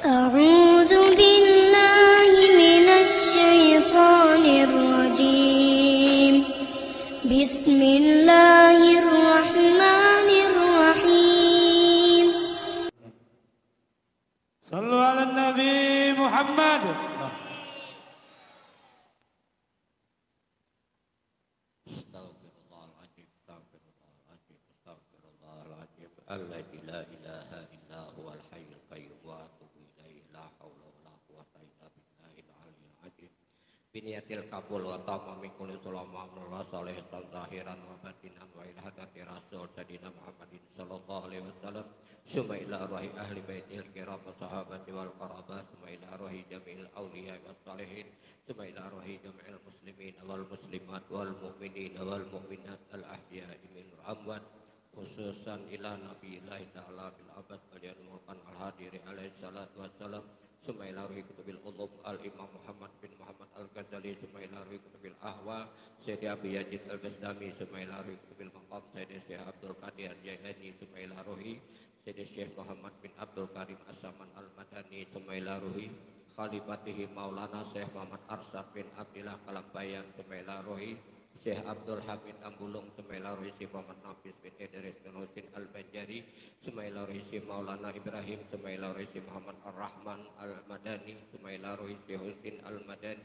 أعوذ بالله من الشيطان الرجيم بسم الله الرحمن الرحيم صلوا على النبي محمد. الذي لا إله إلا هو الحي القيوم وأتوب إليه لا حول ولا قوة إلا بالله العلي العظيم بنية القبول وتمام كل سلام صالح ظاهرا وباطنا وإلى هدف رسول سيدنا محمد صلى الله عليه وسلم ثم إلى أرواح أهل بيته الكرام والصحابة والقرابة ثم إلى أرواح جميع الأولياء والصالحين ثم إلى أرواح جميع المسلمين والمسلمات والمؤمنين والمؤمنات الأحياء من الأموات khususan ila Nabi Allah Ta'ala bil abad beliau mulakan al-hadiri alaihi salatu wassalam sumaila ruhi kutubil ulum al-imam Muhammad bin Muhammad al-Ghazali sumaila ruhi kutubil ahwa Sayyidi Abi Yazid al-Bastami sumaila ruhi kutubil maqam Sayyidi Syekh Abdul Qadir Jailani sumaila ruhi Sayyidi Syekh Muhammad bin Abdul Karim As-Saman al-Madani sumaila ruhi khalifatihi Maulana Syekh Muhammad Arsyad bin Abdillah Kalambayan sumaila ruhi Syekh Abdul Hamid Ambulung Sumaila Ruhisi Muhammad Nafis bin Idris bin Husin Al-Banjari Sumaila Ruhisi Maulana Ibrahim Sumaila Ruhisi Muhammad Ar-Rahman Al-Madani Sumaila Ruhisi Husin Al-Madani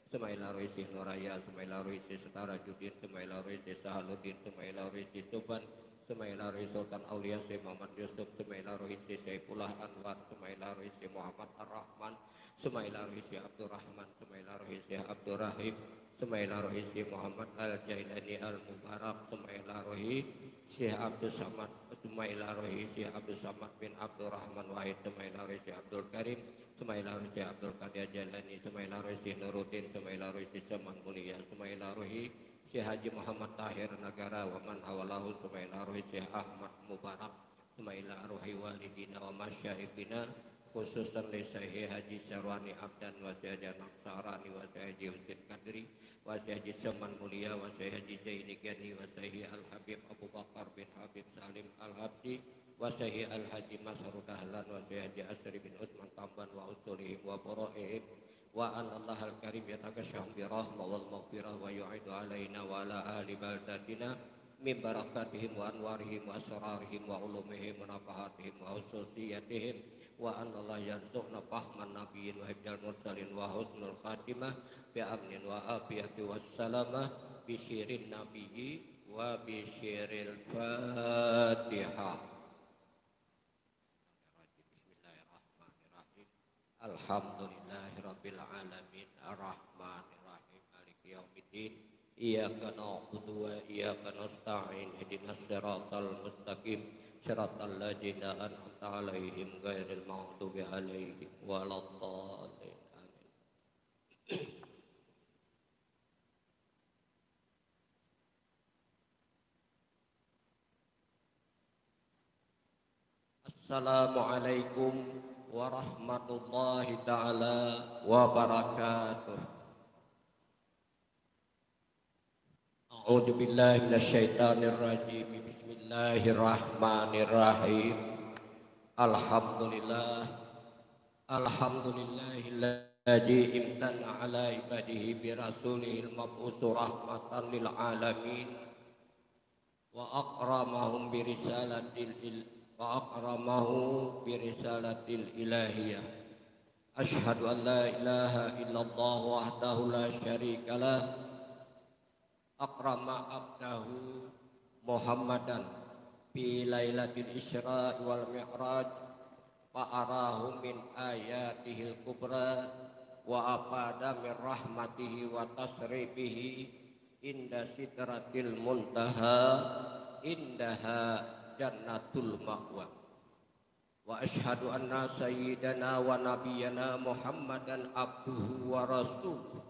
Sumaila Ruhisi Nuraya Sumaila Ruhisi Setara Judin Sumaila Ruhisi Sahaluddin Sumaila Ruhisi Tuban Sumaila Ruhisi Sultan Aulia Syekh Muhammad Yusuf Sumaila Ruhisi Saifullah Anwar Sumaila Ruhisi Muhammad Ar-Rahman Sumaila Ruhisi Abdurrahman Sumaila Ruhisi Abdurrahim Sumaila Ruhisi Muhammad Al-Jailani Al-Mubarak Sumaila Ruhi Syekh Abdul Samad Sumaila Ruhi Syekh Abdul Samad bin Abdurrahman Wahid Sumaila Ruhisi Abdul Karim Sumaila Ruhisi Abdul Qadir Jailani Sumaila Ruhisi Nuruddin Sumaila Ruhisi Saman Mulia Sumaila Ruhi Syekh Haji Muhammad Tahir Nagara wa man hawalahu Sumaila Ruhi Syekh Ahmad Mubarak Sumaila Ruhi Walidina wa Masyaikina khususan li Syekh Haji Syarwani Abdan wa Syekh Naksarani wa Syekh Haji Husin Kadri wa Syekh Haji Saman Mulia wa Syekh Haji Zaini Gani wa Syekh Al-Habib Abu Bakar bin Habib Salim Al-Habdi wa Syekh Al-Haji Mas'ud Dahlan wa Syekh Haji Asri bin Utsman Tamban wa usulihim wa bura'ihim wa anallah al-karim yatakashahum bi rahmah wal maghfirah wa yu'idu alaina wa ala ahli baldatina min barakatihim wa anwarihim wa asrarihim wa ulumihim wa nafahatihim wa hususiyatihim wa anallah yarzuqna fahman nabiyyin wa hibdal mursalin wa husnul khatimah bi amnin wa afiyati wassalamah bi syirin nabiyyi wa bi syiril fatihah. Bismillahirrahmanirrahim. Alhamdulillahi rabbil alamin arrahmanir rahim maliki yaumiddin iyyaka na'budu wa iyyaka nasta'in ihdinas siratal mustaqim Syiratal ladzina an'amta 'alaihim ghairil maghdubi 'alaihim waladdallin. Amin. Assalamualaikum warahmatullahi taala wabarakatuh. A'udzu billahi minasyaitonir rajim. Bismillahirrahmanirrahim. Alhamdulillahilladzi imtana ala ibadihi bi rasulihil mab'uts rahmatan lil alamin wa akramahum bi risalatil ilahiyah. Asyhadu an la ilaha illallah wahdahu la syarikalah akrama abdahu Muhammadan fi lailatul isra wal mi'raj fa'arahu min ayatihil kubra wa afada min rahmatihi wa tasrifihi inda sidratil muntaha indaha jannatul ma'wa wa asyhadu anna sayyidana wa nabiyyana Muhammadan abduhu wa rasuluh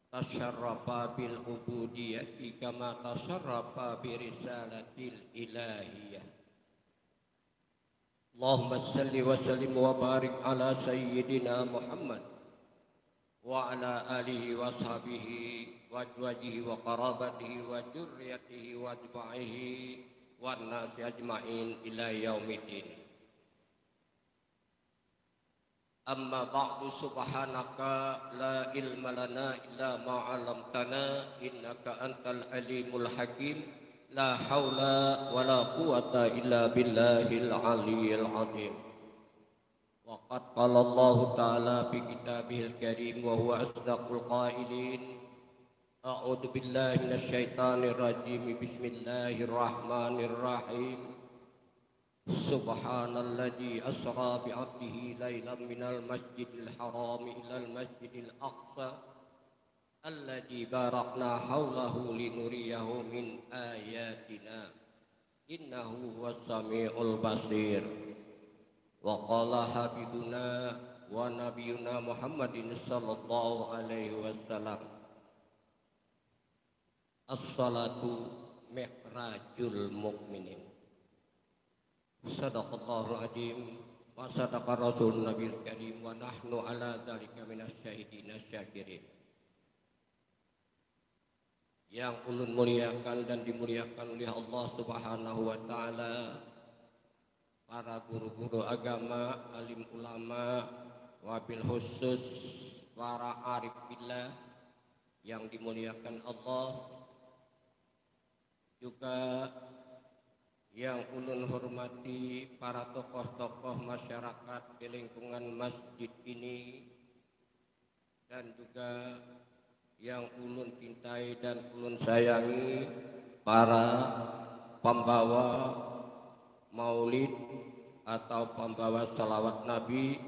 tasyarrafa bil ubudiyyati kama tasyarrafa bi risalatil ilahiyah. Allahumma salli wa sallim wa barik ala sayyidina Muhammad wa ala alihi wa sahbihi wa azwajihi wa qarabatihi wa dzurriyyatihi wa atba'ihi wan nasi ajma'in ila yaumiddin. Amma ba'du subhanaka la ilma lana illa ma 'allamtana innaka antal alimul hakim la haula wala quwata illa billahil aliyyil azim. Wa qad qala Allah ta'ala fi kitabihil karim wa huwa asdaqul qailin. A'udzu billahi minasyaitonir rajim. Bismillahirrahmanirrahim. Subhanalladzi asra bi'abdihi lailan minal masjidil haram ilal masjidil aqsa alladzi barakna haulahu linuriyahu min ayatina innahu huwas samiul basir. Wa qala habibuna wa nabiyuna Muhammadin sallallahu alaihi wasallam, as-salatu mi'rajul mu'minin. Sadaqallahul azim wa sadaqa rasul nabil karim wa nahnu ala dzalika minasyahidin syakirin. Yang ulun muliakan dan dimuliakan oleh Allah Subhanahu wa taala, para guru-guru agama, alim ulama, wabil khusus para arif billah yang dimuliakan Allah, juga yang ulun hormati para tokoh-tokoh masyarakat di lingkungan masjid ini, dan juga yang ulun cintai dan ulun sayangi, para pembawa maulid atau pembawa salawat Nabi,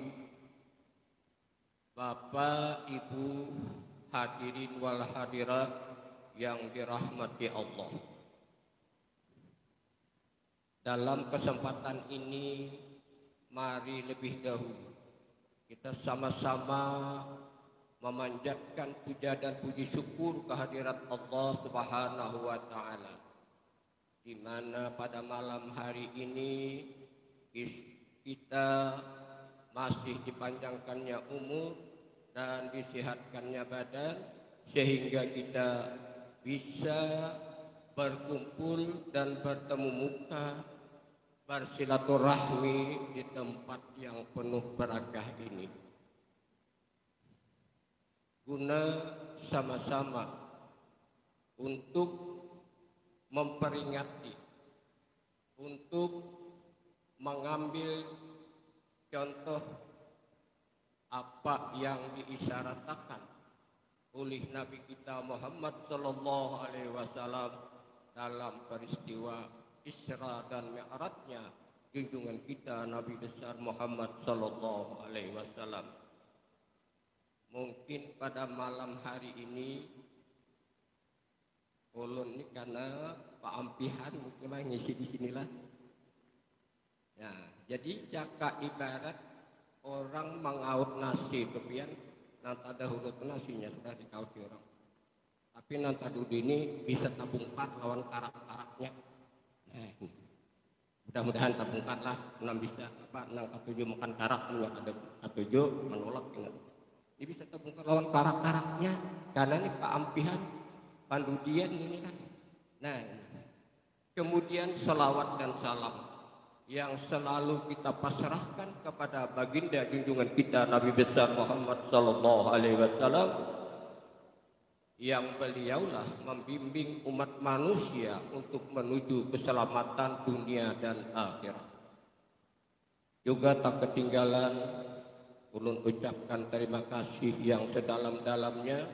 Bapak Ibu hadirin wal hadirat yang dirahmati Allah. Dalam kesempatan ini, mari lebih dahulu kita sama-sama memanjatkan puja dan puji syukur kehadirat Allah Subhanahu wa taala, di mana pada malam hari ini kita masih dipanjangkannya umur dan disehatkannya badan, sehingga kita bisa berkumpul dan bertemu muka, bersilaturahmi di tempat yang penuh berkah ini, guna sama-sama untuk memperingati, untuk mengambil contoh apa yang diisyaratkan oleh Nabi kita Muhammad sallallahu alaihi wasallam dalam peristiwa Isra dan Mi'rajnya junjungan kita Nabi besar Muhammad sallallahu alaihi wasallam. Mungkin pada malam hari ini ulun ini karena Pak Ampihan mungkin ngisi di sinilah. Ya, jadi jaka ibarat orang mengaut nasi kepian nanti ada huruf nasinya sudah dikauti orang. Tapi nanti dulu ini bisa tabungkar lawan karak-karaknya. Nah, mudah-mudahan tabungkar lah, nang bisa apa nang ketujuh makan karaknya, ada ketujuh menolak ingat. Ini bisa tabungkar lawan karak-karaknya karena ini Pak Ampihan pandudian ini kan. Nah, kemudian selawat dan salam yang selalu kita pasrahkan kepada baginda junjungan kita Nabi besar Muhammad sallallahu alaihi wasallam, yang beliaulah membimbing umat manusia untuk menuju keselamatan dunia dan akhirat. Juga tak ketinggalan ulun ucapkan terima kasih yang sedalam-dalamnya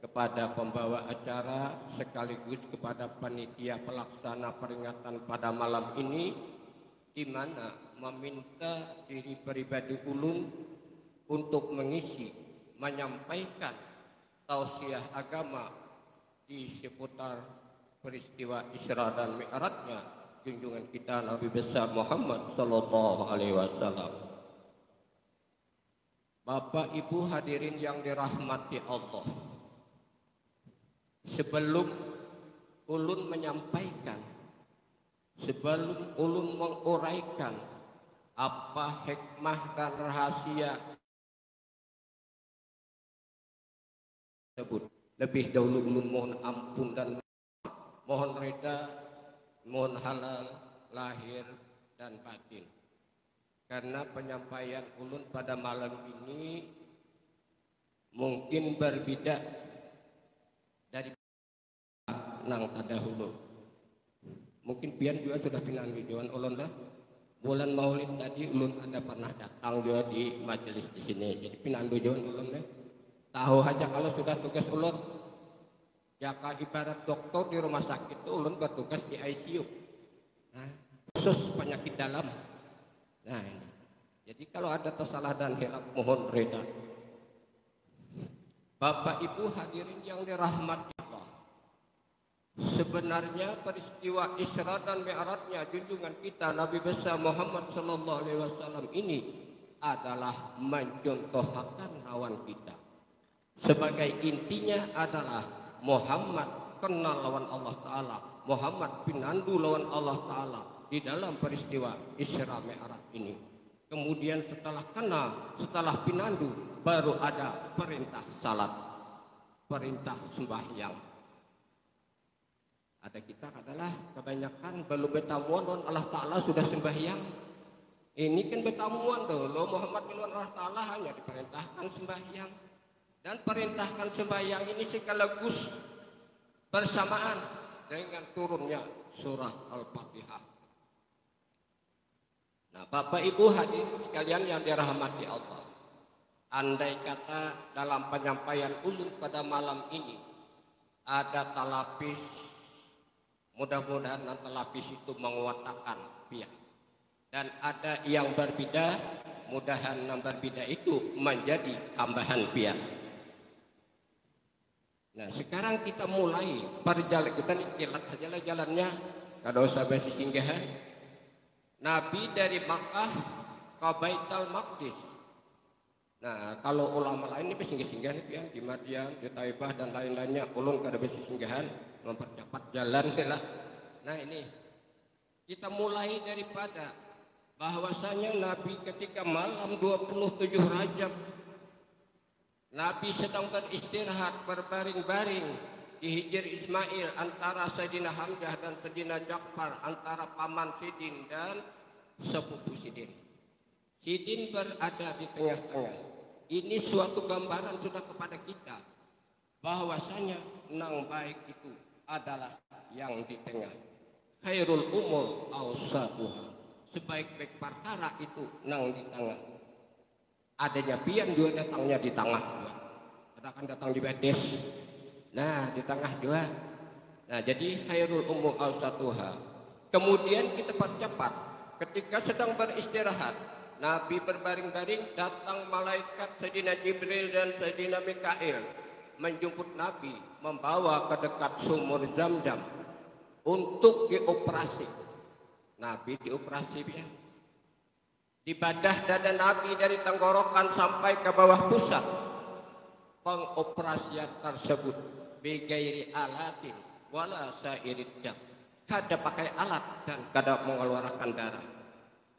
kepada pembawa acara sekaligus kepada panitia pelaksana peringatan pada malam ini, di mana meminta diri pribadi ulun untuk mengisi, menyampaikan tausiah agama di seputar peristiwa Isra dan Mi'rajnya junjungan kita Nabi besar Muhammad sallallahu alaihi wasallam. Bapak Ibu hadirin yang dirahmati Allah, sebelum ulun menyampaikan, sebelum ulun menguraikan apa hikmah dan rahasia tersebut, lebih dahulu ulun mohon ampun dan mohon reda, mohon halal lahir dan batin. karena penyampaian ulun pada malam ini mungkin berbeda dari nang tadahulu. Mungkin pian juga sudah pinandu jawan ulun lah. Bulan Maulid tadi ulun ada pernah datang juga di majelis di sini. Jadi pinandu jawan ulun lah. Tahu aja kalau sudah tugas ulun. Ya ibarat dokter di rumah sakit itu ulun bertugas di ICU. Nah, khusus penyakit dalam. Nah ini. Jadi kalau ada salah dan hilaf mohon reda. Bapak Ibu hadirin yang dirahmati Allah. Sebenarnya peristiwa Isra dan Mi'rajnya junjungan kita Nabi besar Muhammad sallallahu alaihi wasallam ini adalah mencontohkan lawan kita. Sebagai intinya adalah Muhammad kenal lawan Allah Ta'ala, Muhammad pinandu lawan Allah Ta'ala di dalam peristiwa Isra Mi'raj ini. Kemudian setelah kenal, setelah pinandu, baru ada perintah salat, perintah sembahyang. Ada kita adalah kebanyakan belum betamuan lawan Allah Ta'ala sudah sembahyang. Ini kan betamuan dulu Muhammad lawan Allah Ta'ala hanya diperintahkan sembahyang. Dan perintahkan sembahyang ini sekaligus bersamaan dengan turunnya surah Al-Fatihah. Nah, Bapak Ibu hadirin sekalian yang dirahmati Allah, andai kata dalam penyampaian ulun pada malam ini ada talapis, mudah-mudahan talapis itu menguatkan pihak. Dan ada yang berbeda, mudahan yang berbeda itu menjadi tambahan pihak. Nah, sekarang kita mulai perjalanan kita nih, kilat saja jalannya, kada usah besi singgahan. Nabi dari Makkah ke Baitul Maqdis. Nah, kalau ulama lain ini singgah-singgah nih pian di Madian, di Taibah dan lain-lainnya, ulun kada besi singgahan, mempercepat jalan lah. Nah, ini kita mulai daripada bahwasanya Nabi ketika malam 27 Rajab Nabi sedang beristirahat berbaring-baring di Hijr Ismail antara Sayyidina Hamzah dan Sayyidina Ja'far, antara paman Sidin dan sepupu Sidin. Sidin berada di tengah-tengah. Ini suatu gambaran sudah kepada kita bahwasanya nang baik itu adalah yang di tengah. Khairul umur awsatuha. Sebaik-baik perkara itu nang di tengah. Adanya pian juga datangnya di tengah. Ada kan datang di bedes. Nah, di tengah juga. Nah, jadi khairul umur awsatuha. Kemudian kita percepat. Ketika sedang beristirahat, Nabi berbaring-baring, datang malaikat Sayyidina Jibril dan Sayyidina Mikail menjemput Nabi, membawa ke dekat sumur Zam-Zam untuk dioperasi. Nabi dioperasi ya. Dibadah dada Nabi dari tenggorokan sampai ke bawah pusat. Pengoperasian tersebut bigairi alatin wala sairid dam. Kada pakai alat dan kada mengeluarkan darah.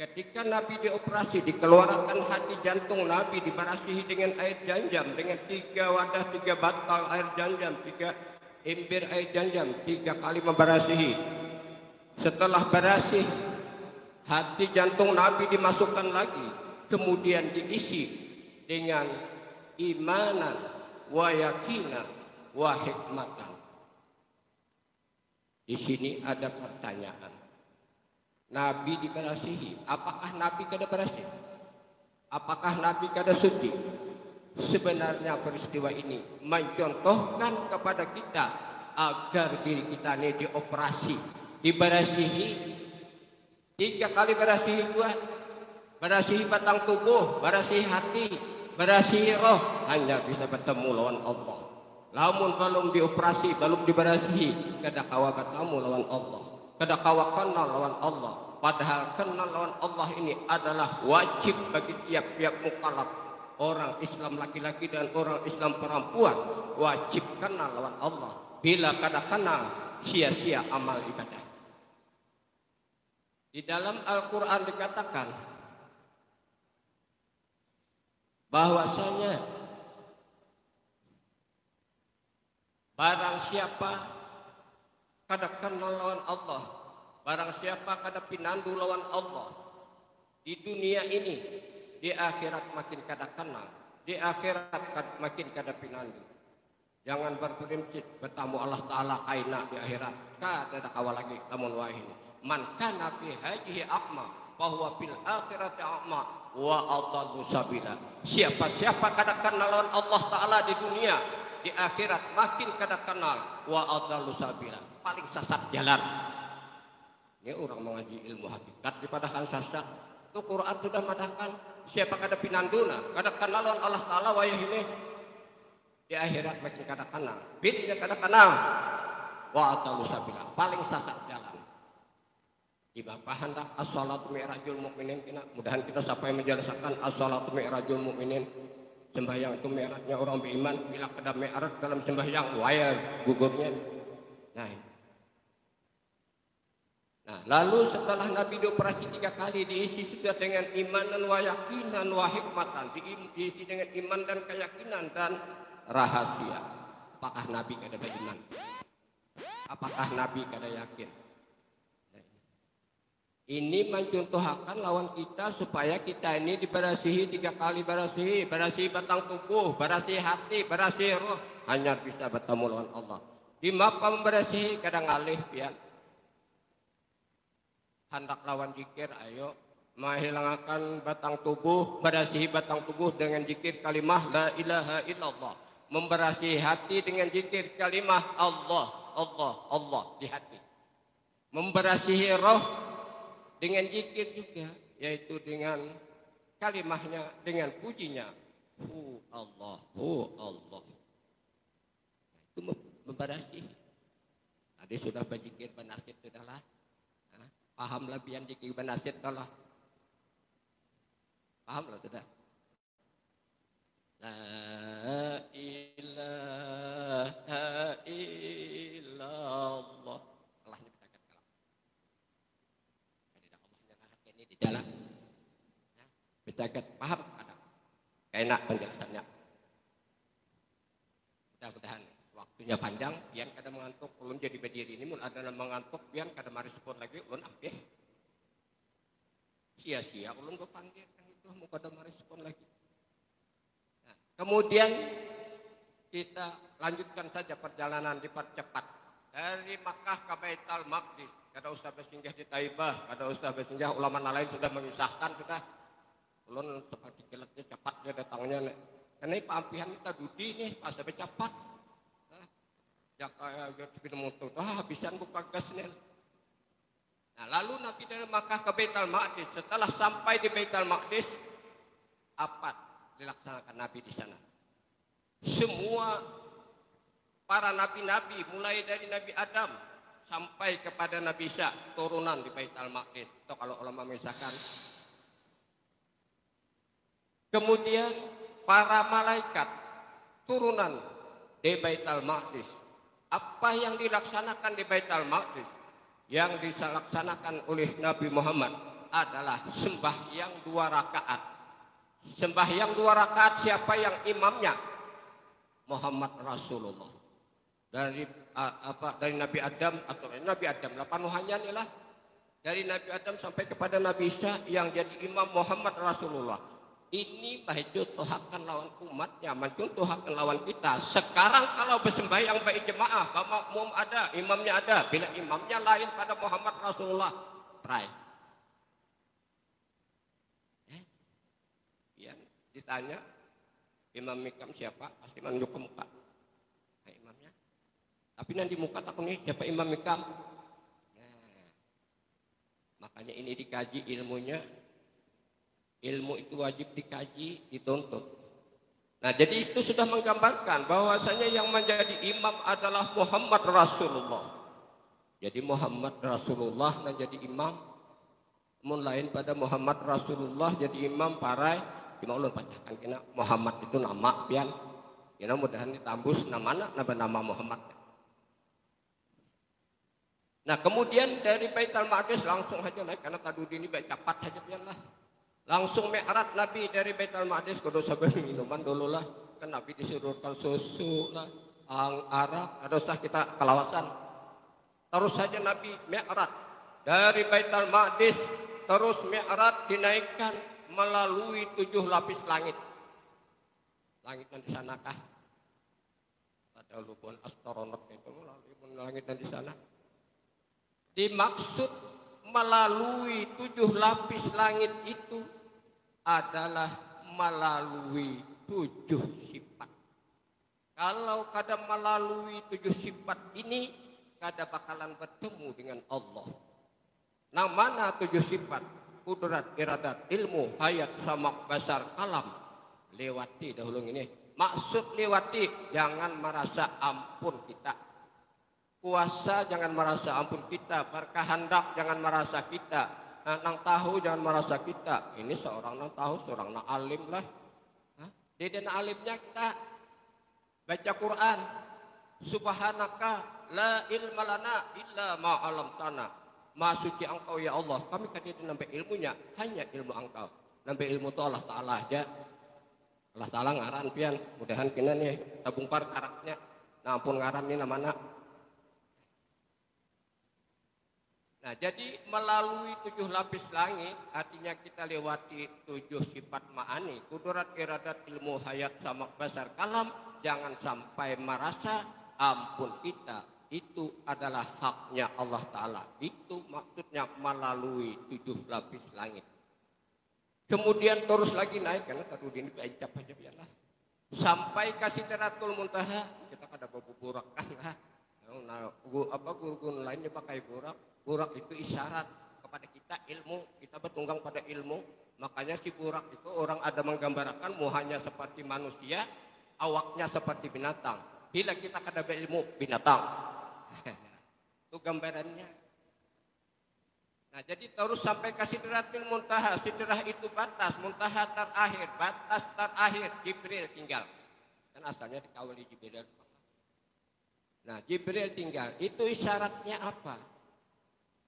Ketika Nabi dioperasi, dikeluarkan hati jantung Nabi, dibarasihi dengan air Zam-Zam, dengan 3 wadah, 3 batal air Zam-Zam, 3 ember air Zam-Zam, 3 kali membarasihi. Setelah barasih, hati jantung Nabi dimasukkan lagi, kemudian diisi dengan imanan wa yakinan wa hikmatan. Di sini ada pertanyaan. Nabi dibarasihi, apakah Nabi kada barasih? Apakah Nabi kada suci? Sebenarnya peristiwa ini mencontohkan kepada kita agar diri kita ini dioperasi, dibarasihi 3 kali barasihi dua, barasihi batang tubuh, barasihi hati, barasihi roh, hanya bisa bertemu lawan Allah. Lamun belum dioperasi, belum dibarasihi, kada kawa bertemu lawan Allah, kada kawa kenal lawan Allah. Padahal kenal lawan Allah ini adalah wajib bagi tiap-tiap mukallaf, orang Islam laki-laki dan orang Islam perempuan, wajib kenal lawan Allah. Bila kada kenal, sia-sia amal ibadah. Di dalam Al-Quran dikatakan bahwasanya barang siapa kada kenal lawan Allah, barang siapa kada pinandu lawan Allah, Di dunia ini, di akhirat makin kada kenal, di akhirat makin kada pinandu. Jangan berprinsip bertamu Allah Ta'ala kaina di akhirat. Kada kawal lagi lamun wahini. Man kana fi hadhihi aqma bahwa fil akhirati aqma wa adallu sabila. Siapa kada kenal Allah Ta'ala di dunia, di akhirat makin kada kenal wa adallu sabila. Paling sesat jalan. Ini orang mengaji ilmu hakikat dipadakan sesat. Itu Quran sudah madakan. Siapa kada pinanduna, kada kenal Allah Ta'ala wayah ini. Di akhirat makin kada kenal. Bininya kada kenal. Wa adallu sabila. Paling sesat jalan. Ibadah hendak as-salatu mi'rajul mu'minin kina. Mudahan kita sampai menjelaskan as-salatu mi'rajul mu'minin. Sembahyang itu mi'rajnya orang beriman. Bila kada mi'raj dalam sembahyang, wayah gugurnya. Nah, lalu setelah Nabi dioperasi 3 kali, diisi sudah dengan iman dan wayakinan wahikmatan, diisi dengan iman dan keyakinan dan rahasia. Apakah Nabi kada beriman? Apakah Nabi kada yakin? Ini mencontohkan lawan kita supaya kita ini diberasihi 3 kali berasihi batang tubuh, berasihi hati, berasihi roh, hanya bisa bertemu lawan Allah. Di mapa memberasihi kadang ngalih pian. Hendak lawan zikir, ayo menghilangkan batang tubuh, berasihi batang tubuh dengan zikir kalimah la ilaha illallah. Memberasihi hati dengan zikir kalimah Allah, Allah, Allah di hati. Memberasihi roh dengan zikir juga, yaitu dengan kalimahnya, dengan pujinya. Allah, Allah. Itu memberasihi. Tadi sudah berzikir benasid sudahlah. Paham lah biar dikir benasid lah. Paham lah sudah. La ilaha illallah. Allahnya kita akan kalah. Jadi Allahnya nahat ini di dalam. Kita akan paham ada. Enak penjelasannya. Mudah-mudahan waktunya panjang, biar kada mengantuk. Ulun jadi berdiri ini, mun ada mengantuk, biar kada merespon lagi, ulun ambil. Sia-sia ulun berpanggil kan itu, mau kada merespon lagi. Nah, kemudian kita lanjutkan saja perjalanan dipercepat dari Makkah ke Baitul Maqdis. Kada usah bersinggah di Taibah, kada usah bersinggah, ulama lain sudah mengisahkan sudah. Ulun seperti kilatnya cepat dia datangnya. Karena ini pampihan kita dudi nih, pas sampai cepat. Ya kayak sepeda motor, habisan buka gasnya. Nah, lalu Nabi dari Makkah ke Baitul Maqdis. Setelah sampai di Baitul Maqdis, apa dilaksanakan Nabi di sana? Semua para nabi-nabi, mulai dari Nabi Adam sampai kepada Nabi Isa, turunan di Baitul Maqdis. Itu kalau ulama misalkan. Kemudian para malaikat turunan di Baitul Maqdis. Apa yang dilaksanakan di Baitul Maqdis, yang dilaksanakan oleh Nabi Muhammad adalah sembahyang 2 rakaat. Sembahyang 2 rakaat siapa yang imamnya? Muhammad Rasulullah. Dari Nabi Adam atau Nabi Adam lah panuhannya inilah. Dari Nabi Adam sampai kepada Nabi Isa yang jadi imam Muhammad Rasulullah. Ini mencontohkan lawan umatnya, mencontohkan lawan kita. Sekarang kalau bersembahyang baik jemaah, makmum ada, imamnya ada. Bila imamnya lain pada Muhammad Rasulullah, try. Ya, ditanya, imam mikam siapa? Pasti menunjuk ke muka. Nah, imamnya. Tapi nanti muka takut nih, siapa imam mikam? Nah, makanya ini dikaji ilmunya. Ilmu itu wajib dikaji, dituntut. Nah, jadi itu sudah menggambarkan bahwasanya yang menjadi imam adalah Muhammad Rasulullah. Jadi Muhammad Rasulullah yang jadi imam. Mun lain pada Muhammad Rasulullah jadi imam parai. Cuma ulun bacakan kena Muhammad itu nama pian. Kena mudahan ditambus nama Muhammad. Nah, kemudian dari Baitul Maqdis langsung saja naik karena tadi ini baik cepat saja pian lah. Langsung mi'raj Nabi dari Baitul Maqdis, kudu sabar minuman dulu lah. Kan Nabi disuruhkan susu lah, arak, ada usah kita kelawasan. Terus saja Nabi mi'raj dari Baitul Maqdis terus Mi'raj dinaikkan melalui 7 lapis langit. Langit yang di sanakah? Ada lubuan astronot itu melalui langit yang di sana. Dimaksud melalui 7 lapis langit itu adalah melalui 7 sifat. Kalau kada melalui 7 sifat ini, kada bakalan bertemu dengan Allah. Nah, mana 7 sifat? Kudrat, iradat, ilmu, hayat, samak, basar, kalam. Lewati dahulu ini. Maksud lewati, jangan merasa ampun kita. Puasa jangan merasa ampun kita. Berkehendak jangan merasa kita. Nang tahu jangan merasa kita. Ini seorang nang tahu, seorang nang alim lah. Deden alimnya kita baca Quran. Subhanaka la ilma lana illa ma 'allamtana. Maha suci engkau ya Allah. Kami kadang nambah ilmunya hanya ilmu engkau. Nambah ilmu itu Allah Ta'ala aja. Allah Ta'ala ngaran pian. Mudahan kena nih tabungkar karaknya. Nah ampun ngaran ini namanya. Nah jadi melalui 7 lapis langit artinya kita lewati 7 sifat ma'ani. Kudrat, iradat, ilmu, hayat, samak, basar, kalam. Jangan sampai merasa ampun kita itu adalah haknya Allah Ta'ala. Itu maksudnya melalui 7 lapis langit. Kemudian terus lagi naik karena tadi ini bencap aja biarlah. Sampai ke Sidratul Muntaha kita kada bawa burak kan lah. Nah, guru-guru lainnya pakai burak. Burak itu isyarat kepada kita ilmu. Kita bertunggang pada ilmu. Makanya si burak itu orang ada menggambarkan muhanya seperti manusia, awaknya seperti binatang. Bila kita kada berilmu binatang. Itu gambarannya. Nah jadi terus sampai ke Sidratul Muntaha. Sidrah itu batas, Muntaha terakhir, batas terakhir. Jibril tinggal. Kan asalnya dikawali Jibril. Nah Jibril tinggal. Itu isyaratnya apa?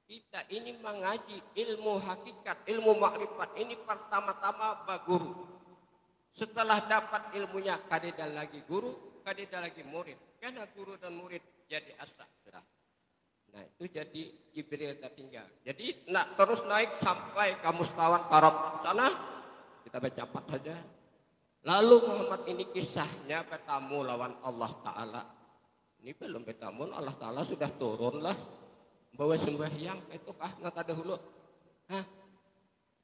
Kita ini mengaji ilmu hakikat, ilmu makrifat. Ini pertama-tama baguru. Setelah dapat ilmunya, kadeda lagi guru, kadeda lagi murid. Karena guru dan murid jadi asal. Nah itu jadi Jibril tertinggal. Jadi terus naik sampai ke mustawan para pelaksana. Kita baca apa saja. Lalu Muhammad ini kisahnya bertamu lawan Allah Ta'ala. Ini belum bertamu, Allah Ta'ala sudah turun lah. Bawa sembahyang itu nata dahulu.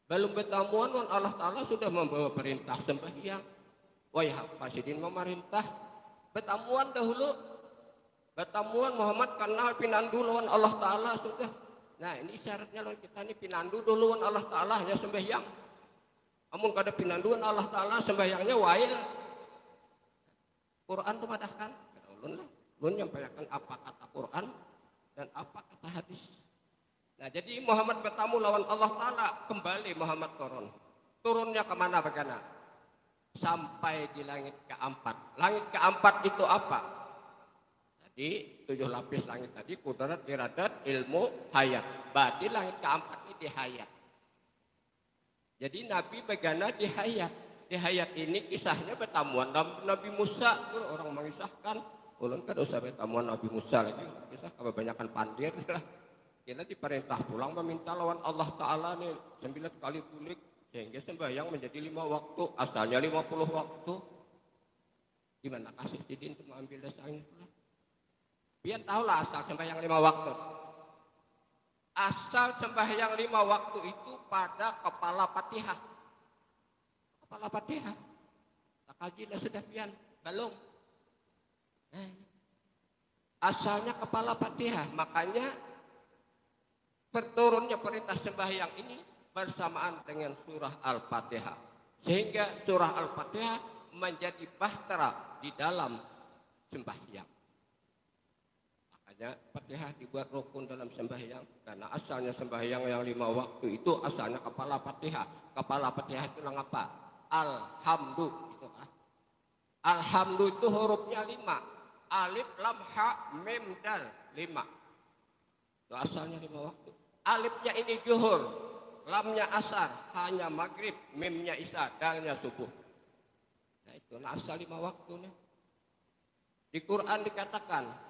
Belum bertamuan Allah Ta'ala sudah membawa perintah sembahyang. Wahai Pasidin memerintah. Bertamuan dahulu. Bertamuan Muhammad kenal pinandu lawan Allah Ta'ala sudah. Nah ini syaratnya lawan kita ini pinandu dulu lawan Allah Ta'ala hanya sembahyang. Amun kada pinanduan Allah Ta'ala sembahyangnya wail. Quran itu madahkan. Ulun nyampaikan apa kata Quran dan apa kata hadis. Nah jadi Muhammad bertamu lawan Allah Ta'ala. Kembali Muhammad turun. Turunnya kemana bagaimana? Sampai di langit keempat. Langit keempat itu apa? Di 7 lapis langit tadi, kudrat, iradat, ilmu, hayat. Berarti langit keempat ini di hayat. Jadi Nabi begana di hayat. Di hayat ini kisahnya bertamuan Nabi Musa. Orang mengisahkan, ulun kan usah bertamuan Nabi Musa lagi. Kisah kebanyakan pandir. Kita diperintah pulang meminta lawan Allah Ta'ala nih 9 kali tulik. Sehingga sembahyang menjadi 5 waktu. Asalnya 50 waktu. Gimana kasih Sidin untuk mengambil dasarnya pulang? Biar tahulah asal sembahyang 5 waktu. Asal sembahyang 5 waktu itu pada kepala Fatihah. Kepala Fatihah. Tak kaji dah sudah pian. Belum. Asalnya kepala Fatihah. Makanya berturunnya perintah sembahyang ini bersamaan dengan surah Al-Fatihah. Sehingga surah Al-Fatihah menjadi bahtera di dalam sembahyang. Fatihah dibuat rukun dalam sembahyang karena asalnya sembahyang yang 5 waktu itu asalnya kepala Fatihah. Kepala Fatihah itu apa? Alhamdu itu kan. Alhamdu itu hurufnya 5. Alif, lam, ha, mim, dal 5. Itu asalnya 5 waktu. Alifnya ini zuhur, lamnya asar, hanya maghrib, mimnya isya, dalnya subuh. Nah itu asal 5 waktu nih. Di Quran dikatakan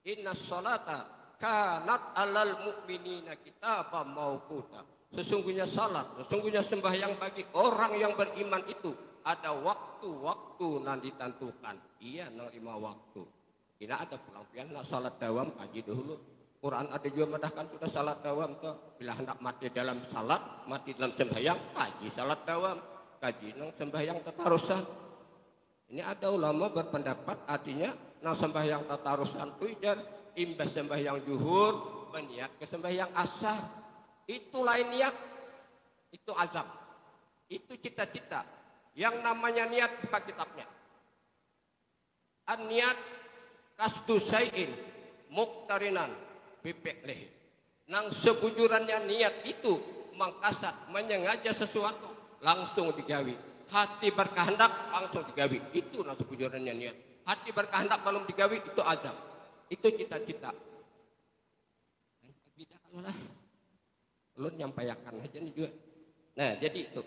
Inna sholata kanat alal mu'minina kitaban mauquta. Sesungguhnya salat, sesungguhnya sembahyang bagi orang yang beriman itu ada waktu-waktu nan ditentukan. Iya, nang 5 waktu. Tidak ada pelampian nak salat dawam kaji dulu. Quran ada juga madahkan sudah salat dawam tuh. Bila hendak mati dalam salat, mati dalam sembahyang, kaji salat dawam, kaji nang sembahyang tatarusan. Ini ada ulama berpendapat artinya nang sembahyang tatarusan tujar imbas sembahyang zuhur berniat ke sembahyang asar. Itu lain niat, itu azam, itu cita-cita. Yang namanya niat buka kitabnya. An-niat kasdu syai'in muqtarinan bipek lehi. Nang sebujurannya niat itu mangkasat menyengaja sesuatu langsung digawi. Hati berkehendak langsung digawi. Itu nang sebujurannya niat. Hati berkehendak belum digawi itu azam. Itu cita-cita. Beda kalau lah. Lu nyampaikan aja nih juga. Nah, jadi itu.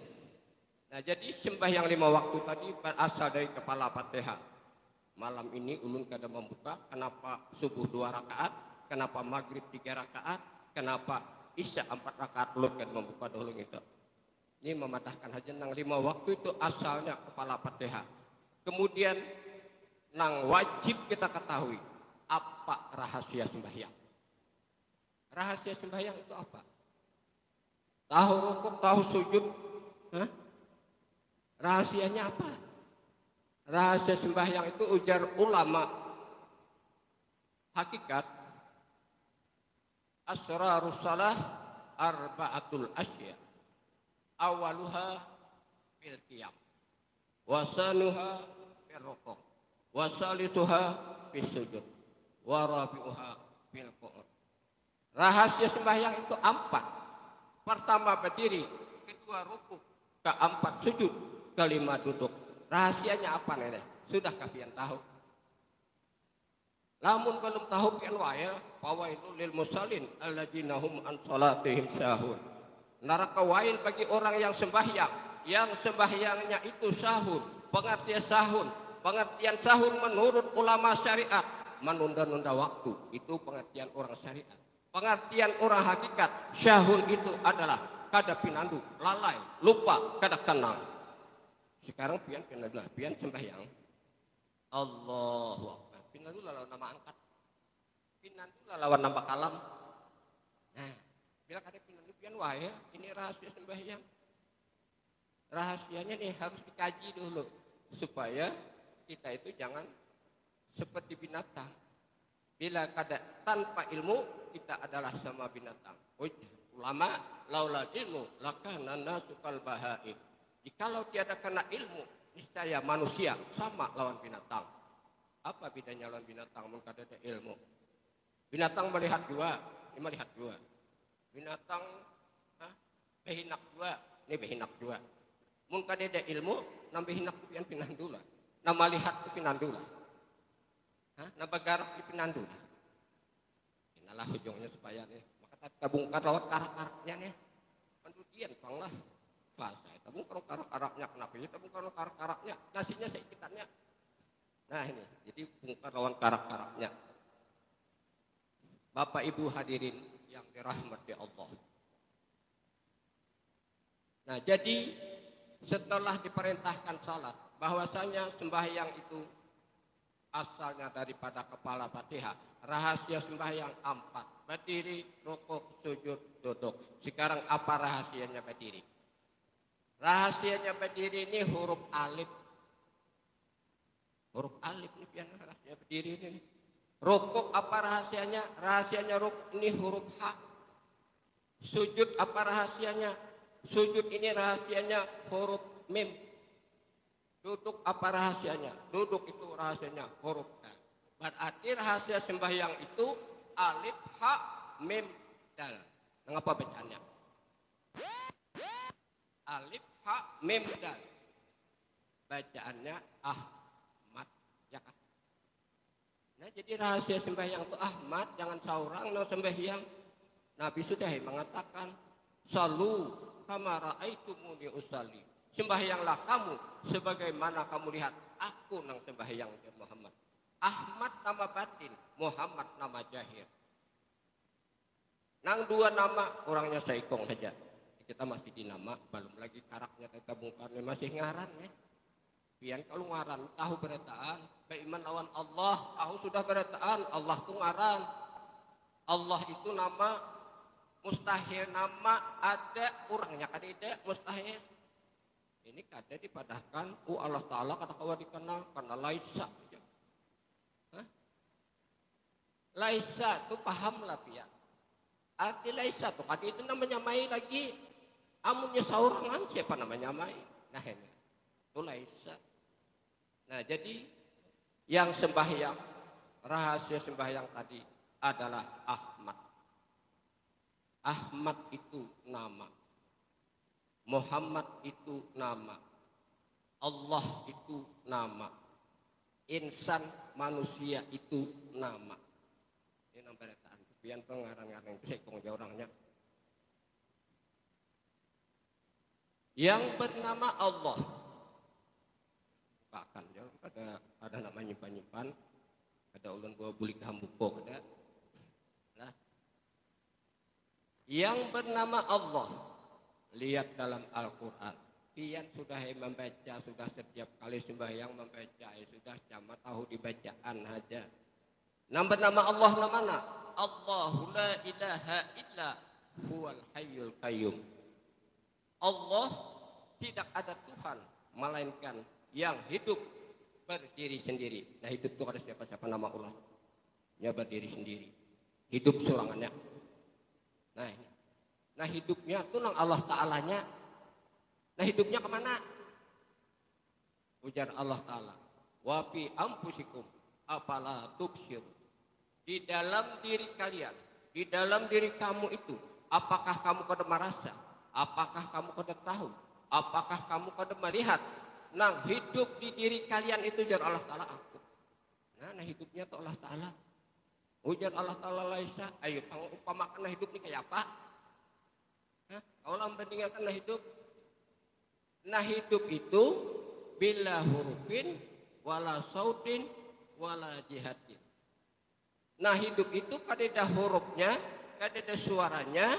Nah, jadi sembahyang 5 waktu tadi berasal dari kepala Fatihah. Malam ini ulun kada membuka. Kenapa subuh 2 rakaat? Kenapa maghrib 3 rakaat? Kenapa isya 4 rakaat? Ulun kada membuka dulu gitu. Ini mematahkan aja nang 5 waktu itu asalnya kepala Fatihah. Kemudian nang wajib kita ketahui apa rahasia sembahyang. Rahasia sembahyang itu apa? Tahu rukuk, tahu sujud. Hah? Rahasianya apa? Rahasia sembahyang itu ujar ulama hakikat asrarus salah arba'atul asya. Awaluha fil qiyam, wasanuha fil rukuk, wasalisuha fil sujud, warabi'uha fil qu'ud. Rahasia sembahyang itu 4. Pertama berdiri, kedua rukuk, keempat sujud, kelima duduk. Rahasianya apa nenek? Sudah kalian tahu. Lamun belum tahu pian wail, fawailul lil musallin alladzina hum an salatihim sahun. Neraka wail bagi orang yang sembahyang, yang sembahyangnya itu sahun. Pengertian sahun, pengertian sahun menurut ulama syariat, menunda-nunda waktu. Itu pengertian orang syariat. Pengertian orang hakikat syahun itu adalah kada pinandu, lalai, lupa, kada kenal. Sekarang pian sembahyang. Allahu Akbar. Pinandu lawan nama angkat. Pinandu lawan nama kalam. Nah, bila kada pinandu pian wae, ini rahasia sembahyang. Rahasianya nih harus dikaji dulu supaya kita itu jangan seperti binatang. Bila kada tanpa ilmu kita adalah sama binatang. Ulama laula ilmu lakana nasu kal bahaim. Jikalau tiada kena ilmu niscaya manusia sama lawan binatang. Apa bedanya lawan binatang mun kada ada ilmu? Binatang melihat dua, ini melihat dua. Binatang behinak dua, ini behinak dua. Mun kada ada ilmu nambah hinak pian pinandula. Nama lihat tu pinandula. Nabagarap di pinandu. Inilah ujungnya supaya nih. Maka kita bongkar lewat karak-karaknya nih. Pendudian pang lah. Bahasa kita bongkar karak-karaknya. Kenapa kita bongkar karak-karaknya? Nasinya seikitannya. Nah ini. Jadi bongkar lawan karak-karaknya. Bapak Ibu hadirin yang dirahmati Allah. Nah jadi setelah diperintahkan salat. Bahwasanya sembahyang itu asalnya daripada kepala Fatihah. Rahasia sembahyang 4. Berdiri, rukuk, sujud, duduk. Sekarang apa rahasianya berdiri? Rahasianya berdiri ini huruf alif. Huruf alif ini pian rahasia berdiri ini. Rukuk apa rahasianya? Rahasianya rukuk ini huruf H. Sujud apa rahasianya? Sujud ini rahasianya huruf mim. Duduk apa rahasianya? Duduk itu rahasianya huruf dal. Berarti rahasia sembahyang itu alif, ha, mim, dal. Mengapa bacaannya? Alif, ha, mim, dal. Bacaannya Ahmad. Ya kan? Nah jadi rahasia sembahyang itu Ahmad. Jangan seorang no sembahyang. Nabi sudah mengatakan salu kama ra'aitumuni usalli. Sembahyanglah kamu sebagaimana kamu lihat aku nang sembahyang Muhammad. Ahmad nama batin, Muhammad nama jahir. Nang dua nama orangnya seikong saja. kita masih di nama, belum lagi karaknya kita bungkarnya masih ngaran ya. Pian kalau ngaran tahu berataan, beriman lawan Allah, tahu sudah berataan, Allah itu ngaran. Allah itu nama, mustahil nama ada orangnya kadida mustahil. Ini kada dipadahkan, Allah Ta'ala kata kawa dikenal karena laisa. Laisa itu pahamlah pian. Arti laisa itu kata itu namanya mai lagi. Amunnya saurangan siapa namanya mai? Nah ini itu laisa. Nah jadi yang sembahyang, rahasia sembahyang tadi adalah Ahmad. Ahmad itu nama. Muhammad itu nama. Allah itu nama. Insan manusia itu nama. Ini nama retaan. Pian pengarang-arang itu sekong dia orangnya. Yang bernama Allah. Bukakan ya, ada nama nyimpan-nyimpan. Ada ulun bawa bulik hambuko ada. Nah. Yang bernama Allah. Lihat dalam Al-Qur'an. Pian sudah membaca, sudah setiap kali sembahyang membaca, sudah cuma tahu dibacaan aja. Nama Allah namanya Allahu la ilaha illa huwal hayyul qayyum. Allah tidak ada Tuhan melainkan yang hidup berdiri sendiri. Nah hidup itu ada siapa-siapa nama Allah. Ya berdiri sendiri. Hidup sorangannya. Nah ini. Nah hidupnya itu nang Allah Ta'alanya. Nah hidupnya kemana? Ujar Allah Ta'ala. Wa fi anfusikum afala tubsir. Di dalam diri kalian, di dalam diri kamu itu, apakah kamu kada merasa? Apakah kamu kada tahu? Apakah kamu kada melihat? Nang hidup di diri kalian itu ujar Allah Ta'ala aku. Nah hidupnya itu Allah Ta'ala. Ujar Allah Ta'ala laisa. Ayo umpamakan hidup ini kayak apa? Kalau membandingkan hidup. Nah hidup itu bila hurufin wala sautin wala jihatin. Nah hidup itu kada ada hurufnya, kada ada suaranya,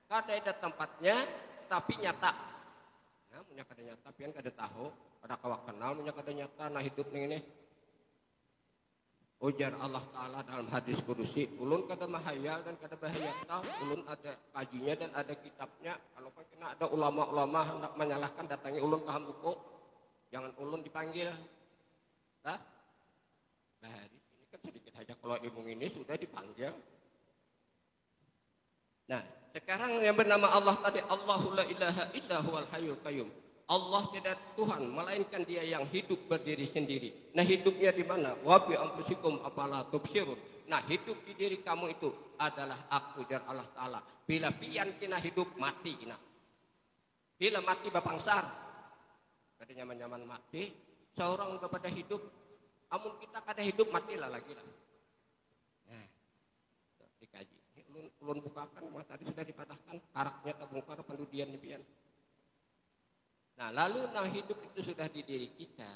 kada ada tempatnya, tapi nyata. Nah punya kada nyata, pian kada tahu, kada kawak kenal, punya kada nyata. Nah hidup ini. Ujar Allah Ta'ala dalam hadis kudusi, ulun kada mahayal dan kada bahaya tahu, ulun ada kajinya dan ada kitabnya. Kalau kena ada ulama-ulama hendak menyalahkan, datangi ulun ke Hambuko, jangan ulun dipanggil. Nah ini kan sedikit saja kalau ilmu ini sudah dipanggil. Nah sekarang yang bernama Allah tadi, Allahu la ilaha illa huwal hayyul qayyum. Allah tidak Tuhan melainkan dia yang hidup berdiri sendiri. Nah hidupnya di mana? Wa bi anfusikum afala tubsirun. Nah hidup di diri kamu itu adalah aku jar Allah Ta'ala. Bila pian kina hidup mati kina. Bila mati bapangsar. Kada nyaman-nyaman mati. Seorang kepada hidup. Amun kita kada hidup matilah lagi lah. Nah dikaji. Ulun bukakan tadi sudah dipatahkan. Karaknya terbongkar pendudian ni pian. Nah lalu nah hidup itu sudah di diri kita.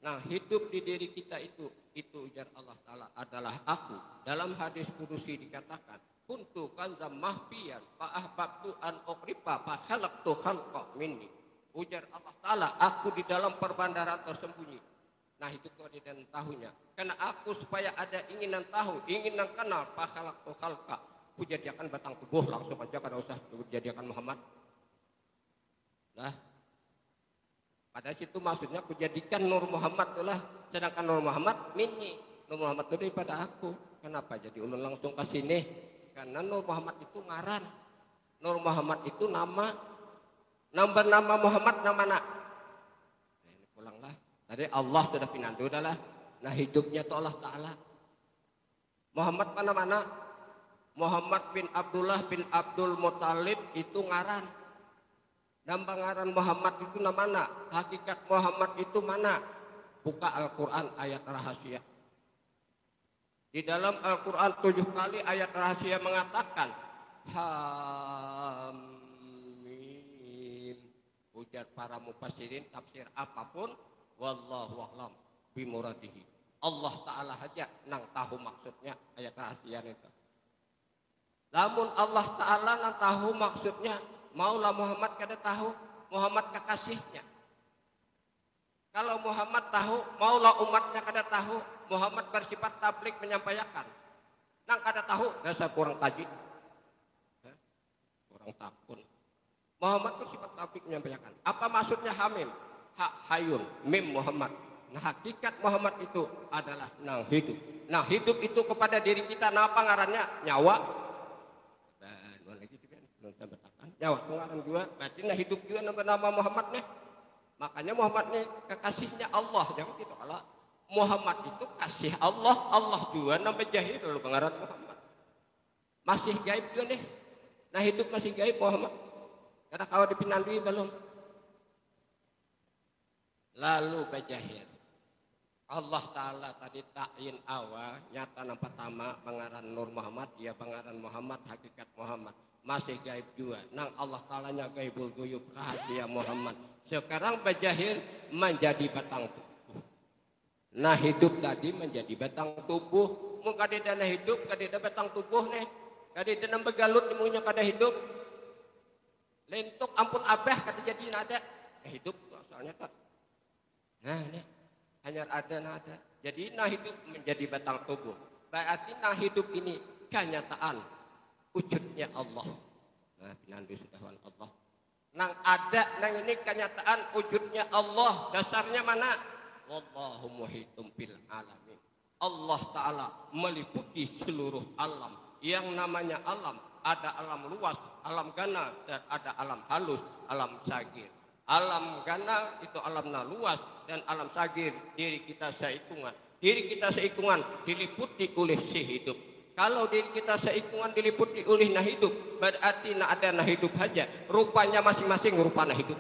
Nah hidup di diri kita itu ujar Allah Ta'ala adalah aku. Dalam hadis kudusi dikatakan, kuntu kanzam mahfiyan fa'ahbabtu an uqriba fa khalaqtu khalqa minni. Ujar Allah Ta'ala, aku di dalam perbandaran tersembunyi. Nah hidup itu ada dan tahunya. Karena aku supaya ada inginan tahu, inginan kenal fa khalaqtu khalqa. Ku jadikan batang tubuh langsung aja, kada usah jadikan Muhammad. Nah pada situ maksudnya aku jadikan Nur Muhammad itulah, sedangkan Nur Muhammad minni. Nur Muhammad itu daripada aku. Kenapa jadi ulun langsung ke sini? Karena Nur Muhammad itu ngaran. Nur Muhammad itu nama. Nama Muhammad nama nak. Nah, ini pulanglah. Tadi Allah sudah pinandu dah lah. Nah hidupnya itu Allah Ta'ala. Muhammad mana-mana? Muhammad bin Abdullah bin Abdul Muttalib itu ngaran. Nama ngaran Muhammad itu mana? Hakikat Muhammad itu mana? Buka Al-Quran ayat rahasia. Di dalam Al-Quran 7 kali ayat rahasia mengatakan Hamim. Ujar para mufassirin tafsir apapun, wallahu a'lam bimuradihi. Allah Ta'ala saja nang tahu maksudnya ayat rahasia itu. Namun Allah Ta'ala nang tahu maksudnya maulah Muhammad kada tahu Muhammad kekasihnya. Kalau Muhammad tahu, maulah umatnya kada tahu Muhammad bersifat tablik menyampaikan. Nang kada tahu, dasar kurang kaji. Kurang takun. Muhammad bersifat tablik menyampaikan. Apa maksudnya hamim? Hayun, mim Muhammad. Nah hakikat Muhammad itu adalah nang hidup. Nah hidup itu kepada diri kita, nah apa ngarannya? Nyawa. Nyawa ngaran juga, berarti nah hidup juga nama Muhammad nih. Makanya Muhammad nih kekasihnya Allah. Jangan gitu, kalau Muhammad itu kasih Allah, Allah juga nama jahil lalu pengaran Muhammad. Masih gaib juga nih. Nah hidup masih gaib Muhammad. Karena kalau dipinandui belum. Lalu bajahir. Allah Ta'ala tadi ta'in awal nyata yang pertama pengaran Nur Muhammad, dia pengaran Muhammad, hakikat Muhammad masih gaib juga. Nang Allah Ta'ala nya gaibul guyub rahasia Muhammad. Sekarang bajahir menjadi batang tubuh. Nah hidup tadi menjadi batang tubuh. Mung kadeda na hidup, kadeda batang tubuh nih. Kadeda nang begalut imunya kada hidup. Lentuk ampun abah kada jadi nada. Hidup soalnya tak. Nah nih. Hanya ada nada. Jadi nah hidup menjadi batang tubuh. Berarti nah hidup ini kenyataan wujudnya Allah. Nah pinandu sudahan Allah. Nang ada nang ini kenyataan wujudnya Allah. Dasarnya mana? Wallahu muhitum bil alamin. Allah Ta'ala meliputi seluruh alam. Yang namanya alam, ada alam luas, alam gana, dan ada alam halus, alam sagir. Alam gana itu alamnya luas, dan alam sagir diri kita seikungan. Diri kita seikungan diliputi oleh si hidup. Kalau diri kita seikungan diliputi oleh nah hidup, berarti nah ada nah hidup saja. Rupanya masing-masing rupa nah hidup.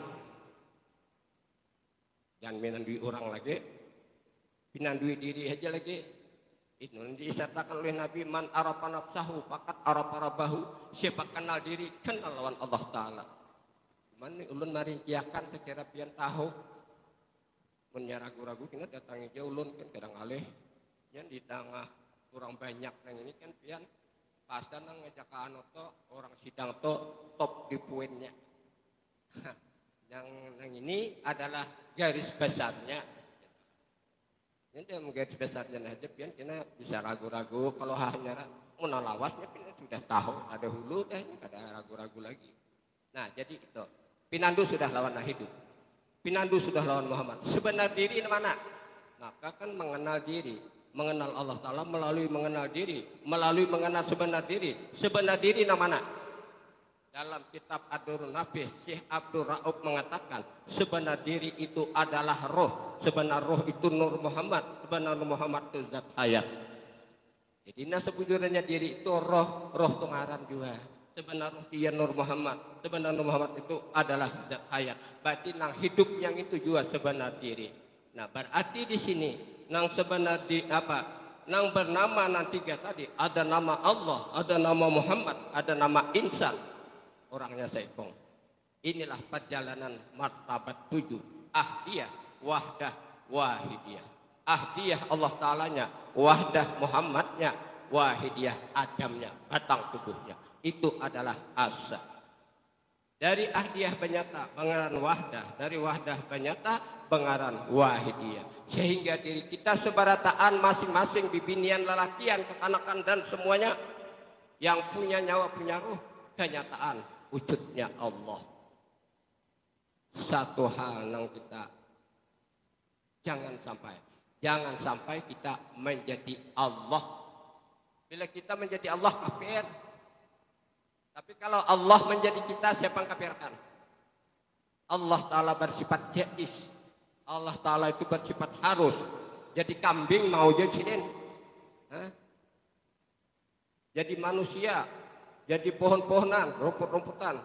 Jangan pinandui orang lagi, pinandui diri aja lagi. Itu disatakan oleh Nabi, man arafa nafsahu faqad arafa rabbahu. Siapa kenal diri, kenal lawan Allah Ta'ala. Mana ulun marinciakan sekira pian tahu. Mun ragu-ragu kena datangi jauh ulun kan kadang alih. Yang di tengah kurang banyak nang ini kan pian pasdan nang ngejakaan to orang sidang to top di poinnya. Yang nang ini adalah garis besarnya. Ini dia garis besarnya aja pian kena bisa ragu-ragu kalau hanya munalawasnya pian sudah tahu ada hulu deh ada ragu-ragu lagi. Nah jadi itu pinandu sudah lawan hidup. Pinandu sudah lawan Muhammad. Sebenar diri mana? Maka kan mengenal diri. Mengenal Allah Ta'ala melalui mengenal diri. Melalui mengenal sebenar diri. Sebenar diri mana? Dalam kitab Ad-Durrun Nafis, Syekh Abdul Rauf mengatakan sebenar diri itu adalah roh. Sebenar roh itu Nur Muhammad. Sebenar Nur Muhammad itu zat hayat. Jadi nah sebujurnya diri itu roh. Roh tungaran juga. Sebenarnya dia Nur Muhammad. Sebenarnya Nur Muhammad itu adalah zat hayat. Berarti nang hidup yang itu juga sebenar diri. Nah berarti di sini nang sebenar di apa? Nang bernama nang tiga tadi ada nama Allah, ada nama Muhammad, ada nama insan. Orangnya seikong. Inilah perjalanan martabat 7. Ahdiyah, wahdah, wahidiyah. Ahdiyah Allah Ta'alanya, wahdah Muhammadnya, wahidiyah Adamnya, batang tubuhnya. Itu adalah asa. Dari ahdiyah banyata pengaran wahdah, dari wahdah banyata pengaran wahidiyah. Sehingga diri kita sebarataan masing-masing bibinian lelakian, kekanakan dan semuanya yang punya nyawa punya ruh, kenyataan wujudnya Allah. Satu hal yang kita jangan sampai kita menjadi Allah. Bila kita menjadi Allah kafir. Tapi kalau Allah menjadi kita, siapa yang kafirkan? Allah Ta'ala bersifat jais. Allah Ta'ala itu bersifat harus. Jadi kambing mau jadi sinin. Jadi manusia. Jadi pohon-pohonan, rumput-rumputan.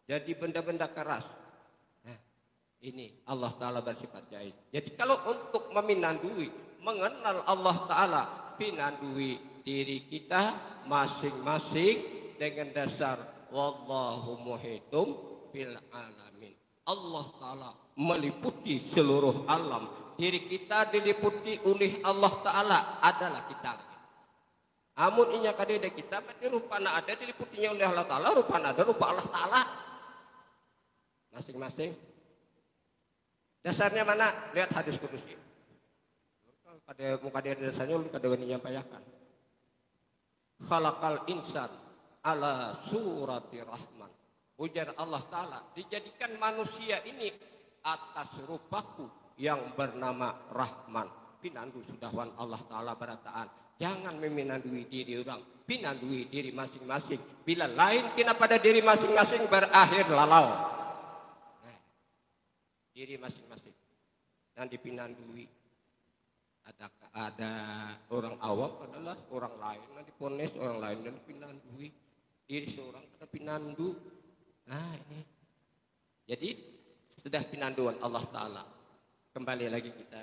Jadi benda-benda keras. Ini Allah Ta'ala bersifat jais. Jadi kalau untuk meminandui, mengenal Allah Ta'ala, pinandui diri kita masing-masing dengan dasar wallahu muhitum bil alamin. Allah Ta'ala meliputi seluruh alam. Diri kita diliputi oleh Allah Ta'ala adalah kita. Amun inya kadeda kita berarti rupana ada diliputinya oleh Allah Ta'ala, rupana ada rupa Allah Ta'ala. masing-masing. Dasarnya mana? Lihat hadis kudusi. Pada muka dia dasarnya kada wani nyampayakan. Khalaqal insan ala surati rahman. Ujar Allah Ta'ala, dijadikan manusia ini atas rupaku yang bernama Rahman. Pinandu sudahan Allah Ta'ala berataan. Jangan meminandui diri orang, pinandui diri masing-masing. Bila lain kena pada diri masing-masing berakhir lalau. Diri masing-masing yang dipinandui. Ada orang awam adalah orang lain yang diponis, orang lain yang dipinandui. Diri seorang ada pinandu. Nah ini. Jadi sudah pinanduan Allah Ta'ala. Kembali lagi kita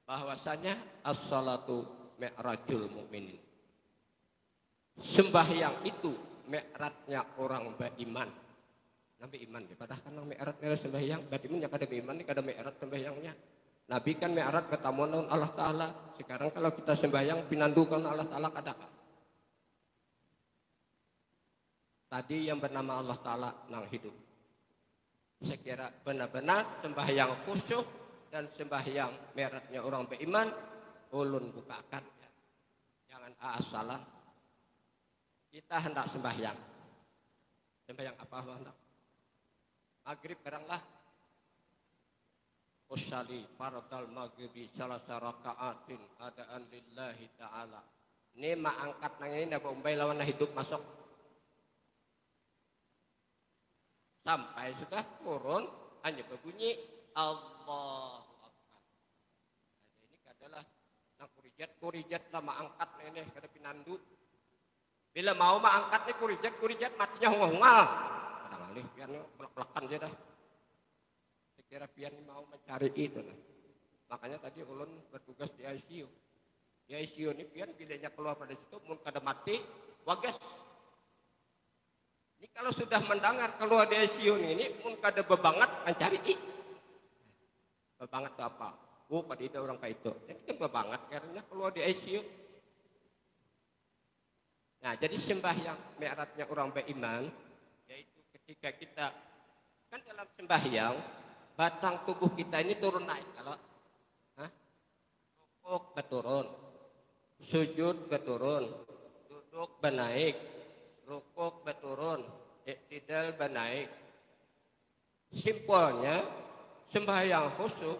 bahwasanya as-salatu mi'rajul mu'minin. Sembahyang itu mi'rajnya orang beriman. Nabi iman ya, padahal kan mi'rajnya sembahyang, beriman yang kada beriman ini kada mi'raj sembahyangnya. Nabi kan mi'raj bertamu Allah Ta'ala. Sekarang kalau kita sembahyang pinandukan Allah Ta'ala kada. Tadi yang bernama Allah Ta'ala nang hidup. Saya kira benar-benar sembahyang khusyuk dan sembahyang mi'rajnya orang beriman ulun bukakan. Jangan asalan. Kita hendak sembahyang. Sembahyang apa Allah hendak? Maghrib baranglah. Usali fardal maghribi salasa raka'atin adaan lillahi ta'ala. Ini mak angkat nang ini ndak umbai lawan hidup masuk. Sampai sudah turun hanya berbunyi Allahu Akbar. Nah, ini adalah nang kurijat lama angkat ini kada pinandu. Bila mau mak angkat ni kurijat matinya hungal. Kadang alih pian pelak-pelakan je dah. Kira pian mau mencari itu lah. Makanya tadi ulun bertugas di ICU. Di ICU ini pian bilanya keluar pada situ mun kada mati wagas. Ini kalau sudah mendengar keluar di ICU ini mun kada bebangat mencari i. Bebangat itu apa? Oh, pada itu orang kayak itu. Ini kan bebangat karena keluar di ICU. Nah, jadi sembahyang mi'rajnya orang beriman yaitu ketika kita kan dalam sembahyang batang tubuh kita ini turun naik kalau rukuk berturun, sujud berturun, duduk bernaik, rukuk berturun, i'tidal bernaik. Simpelnya sembahyang khusyuk,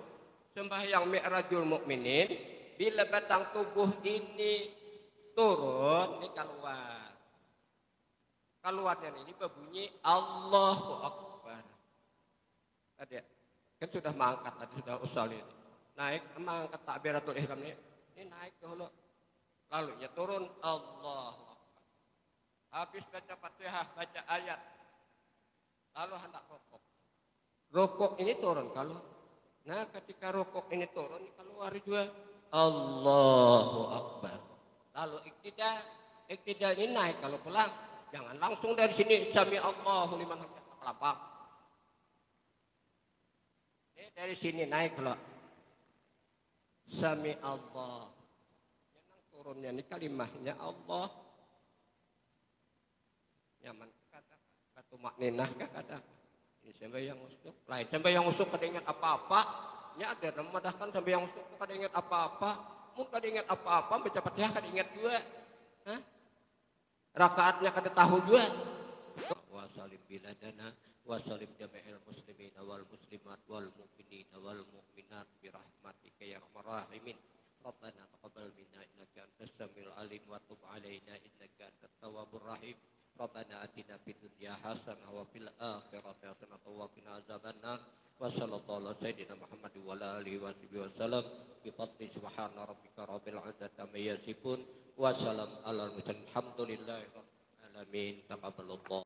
sembahyang mi'rajul mukminin bila batang tubuh ini turun ini keluar. Keluarnya ini berbunyi Allahu Akbar. Tadi kan sudah mengangkat tadi sudah usul ini. Naik mengangkat takbiratul ihram ini naik dulu. Lalu ya turun Allahu Akbar. Habis baca Fatihah, baca ayat. Lalu hendak rukuk. Rukuk ini turun kalau. Nah, ketika rukuk ini turun keluar juga Allahu Akbar. Lalu iktidal ini naik kalau pulang. Jangan langsung dari sini sami Allahu liman hamidah lapang. Ini dari sini naik kalau sami Allah. Yang turunnya ini kalimahnya Allah. Nyaman kata batu makninah kata. Ini sampai yang usuk. Lain sampai yang usuk kada ingat apa-apa. Nya ada memadahkan sampai yang usuk kada ingat apa-apa. Mun kada ingat apa-apa baca Fatihah kada ingat juga. Hah? Rakaatnya kada tahu juga. Wa salim biladana wa salim jami'il muslimin wal muslimat wal mu'minin wal mu'minat bi rahmatika ya arhamar rahimin. Rabbana taqabbal minna innaka antas samiul alim wa tub alaina innaka antat tawwabur rahim. Rabbana atina fid dunya hasanah wa fil akhirati hasanah wa qina azabannar. Wa sallallahu ala sayyidina Muhammad wa ala alihi wa sahbihi wasallam. Bi fadli subhana rabbika rabbil izzati amma yasifun. Wassalam ala mursalin. Alhamdulillahi rabbil alamin. Taqabbalallah.